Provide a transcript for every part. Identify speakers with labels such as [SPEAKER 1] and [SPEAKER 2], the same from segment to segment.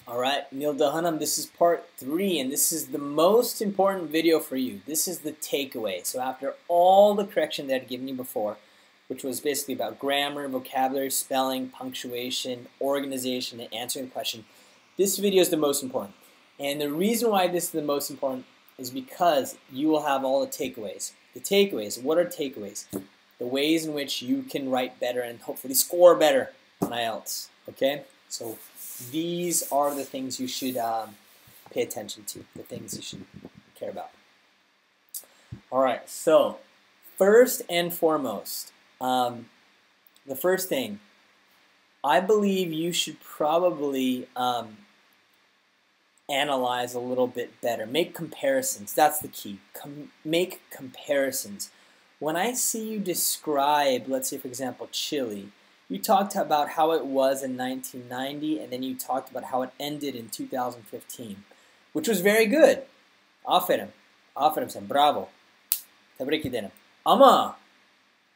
[SPEAKER 1] Alright, Nilda Hanım, this is part 3, and this is the most important video for you. This is the takeaway. So after all the correction that I'd given you before, which was basically about grammar, vocabulary, spelling, punctuation, organization, and answering the question, this video is the most important. And the reason why this is the most important is because you will have all the takeaways. The takeaways, what are takeaways? The ways in which you can write better and hopefully score better on IELTS. Okay? So these are the things you should pay attention to, the things you should care about. Alright, so first and foremost, the first thing, I believe you should probably analyze a little bit better. Make comparisons. That's the key. Make comparisons. When I see you describe, let's say for example, Chile, you talked about how it was in 1990, and then you talked about how it ended in 2015, which was very good. Aferin. Aferin sen. Bravo. Tebrik ederim. Ama,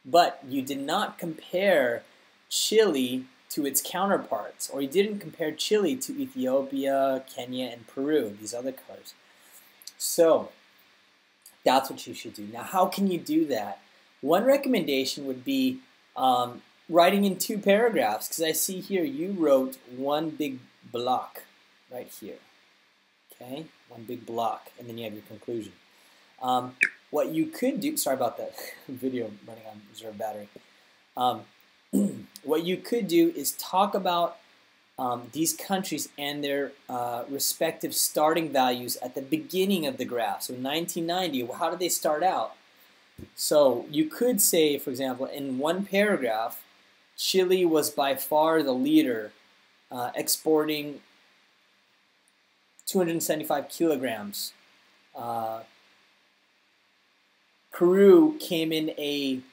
[SPEAKER 1] but you did not compare Chile to its counterparts, or you didn't compare Chile to Ethiopia, Kenya, and Peru, these other countries. So that's what you should do. Now, how can you do that? One recommendation would be writing in 2 paragraphs, because I see here you wrote one big block right here. Okay, one big block, and then you have your conclusion. What you could do, sorry about that video running on reserve battery. What you could do is talk about these countries and their respective starting values at the beginning of the graph. So 1990, how did they start out? So you could say, for example, in one paragraph, Chile was by far the leader, exporting 275 kilograms. Peru came in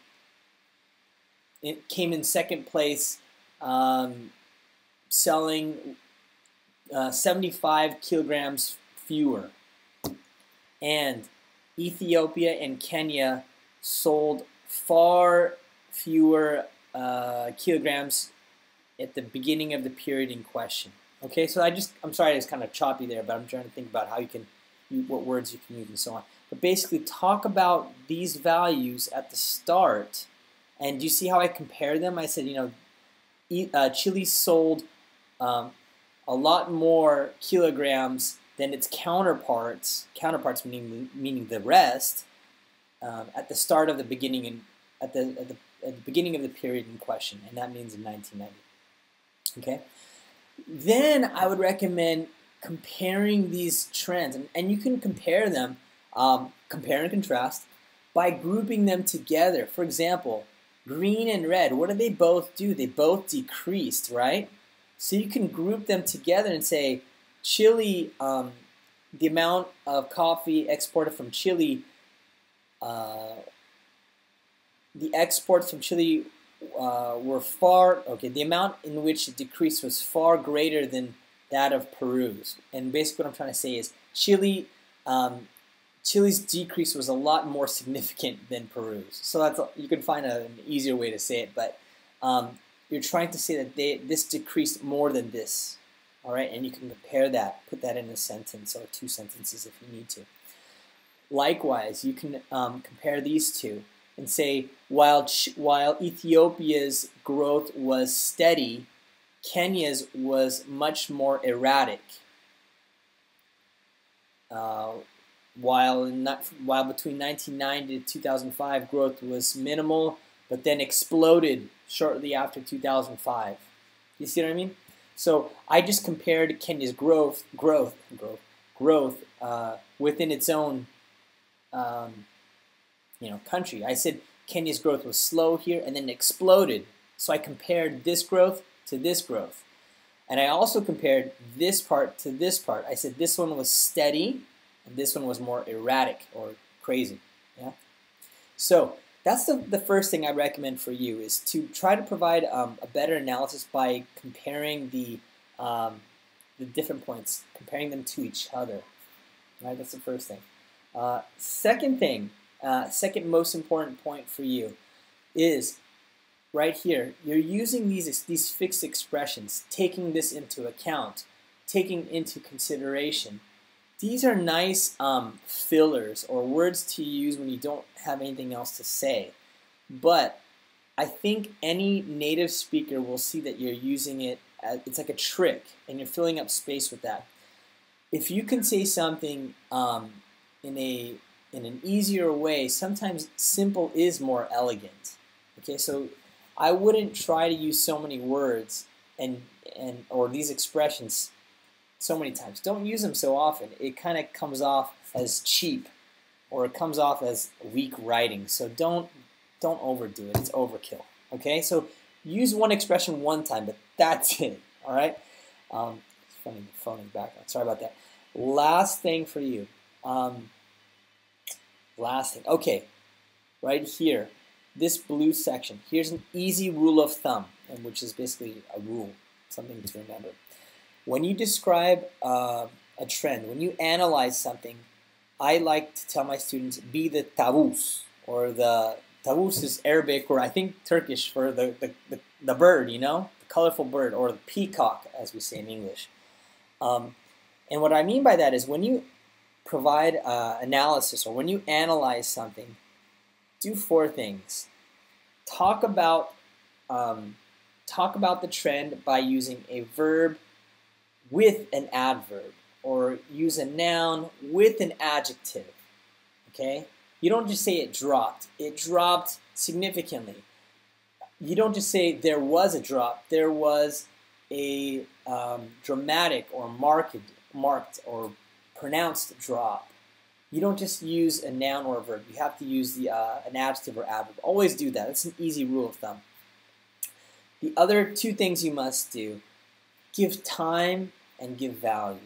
[SPEAKER 1] second place, selling 75 kilograms fewer. And Ethiopia and Kenya sold far fewer kilograms at the beginning of the period in question. Okay, so I'm sorry it's kind of choppy there, but I'm trying to think about how you can, what words you can use and so on. But basically talk about these values at the start, and do you see how I compare them? I said, you know, Chile sold a lot more kilograms than its counterparts meaning the rest, at the start of the beginning and at the beginning of the period in question, and that means in 1990. Okay, then I would recommend comparing these trends, and you can compare them, compare and contrast by grouping them together. For example, green and red, what did they both do? They both decreased, right? So you can group them together and say Chile, the amount of coffee exported from Chile, the exports from Chile were the amount in which it decreased was far greater than that of Peru's. And basically what I'm trying to say is Chile's decrease was a lot more significant than Peru's. So you can find an easier way to say it, but you're trying to say that this decreased more than this. All right, and you can compare that, put that in a sentence or 2 sentences if you need to. Likewise, you can compare these two and say, while Ethiopia's growth was steady, Kenya's was much more erratic. While between 1990 to 2005, growth was minimal, but then exploded shortly after 2005. You see what I mean? So I just compared Kenya's growth within its own country. I said Kenya's growth was slow here and then exploded. So I compared this growth to this growth. And I also compared this part to this part. I said this one was steady and this one was more erratic or crazy. Yeah. So that's the first thing I recommend for you, is to try to provide a better analysis by comparing the different points, comparing them to each other. Right, that's the first thing. Second thing, second most important point for you is right here. You're using these fixed expressions, taking this into account taking into consideration. These are nice fillers or words to use when you don't have anything else to say. But I think any native speaker will see that you're using it as, it's like a trick, and you're filling up space with that. If you can say something in an easier way, sometimes simple is more elegant. Okay, so I wouldn't try to use so many words or these expressions so many times. Don't use them so often. It kind of comes off as cheap, or it comes off as weak writing. So don't overdo it. It's overkill. Okay, so use one expression one time, but that's it. All right. It's funny, the phone in the background. Sorry about that. Last thing for you. Last thing. Okay, right here, this blue section. Here's an easy rule of thumb, and which is basically a rule, something to remember. When you describe a trend, when you analyze something, I like to tell my students, be the tavus, or the tavus is Arabic, or I think Turkish for the bird, you know, the colorful bird, or the peacock, as we say in English. And what I mean by that is when you provide analysis, or when you analyze something, do four things. Talk about the trend by using a verb with an adverb, or use a noun with an adjective. Okay? You don't just say it dropped. It dropped significantly. You don't just say there was a drop. There was a dramatic or marked or pronounced drop. You don't just use a noun or a verb. You have to use an adjective or adverb. Always do that. That's an easy rule of thumb. The other two things you must do: give time and give value.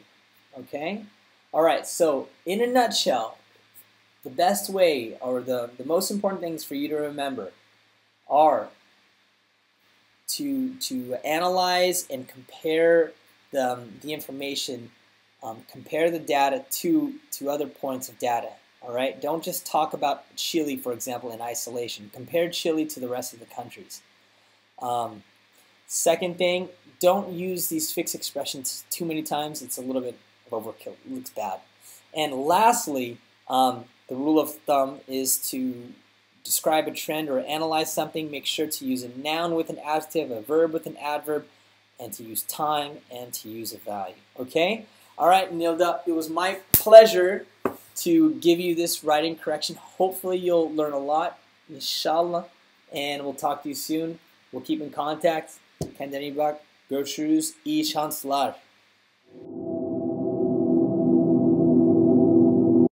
[SPEAKER 1] Okay? All right, so in a nutshell, the best way, or the most important things for you to remember are to analyze and compare the information, compare the data to other points of data. All right? Don't just talk about Chile, for example, in isolation. Compare Chile to the rest of the countries. Second thing, don't use these fixed expressions too many times. It's a little bit of overkill. It looks bad. And lastly, the rule of thumb is to describe a trend or analyze something. Make sure to use a noun with an adjective, a verb with an adverb, and to use time and to use a value. Okay? All right, Nilda, it was my pleasure to give you this writing correction. Hopefully you'll learn a lot, inshallah, and we'll talk to you soon. We'll keep in contact. Kendine iyi bak. Görüşürüz. İyi şanslar.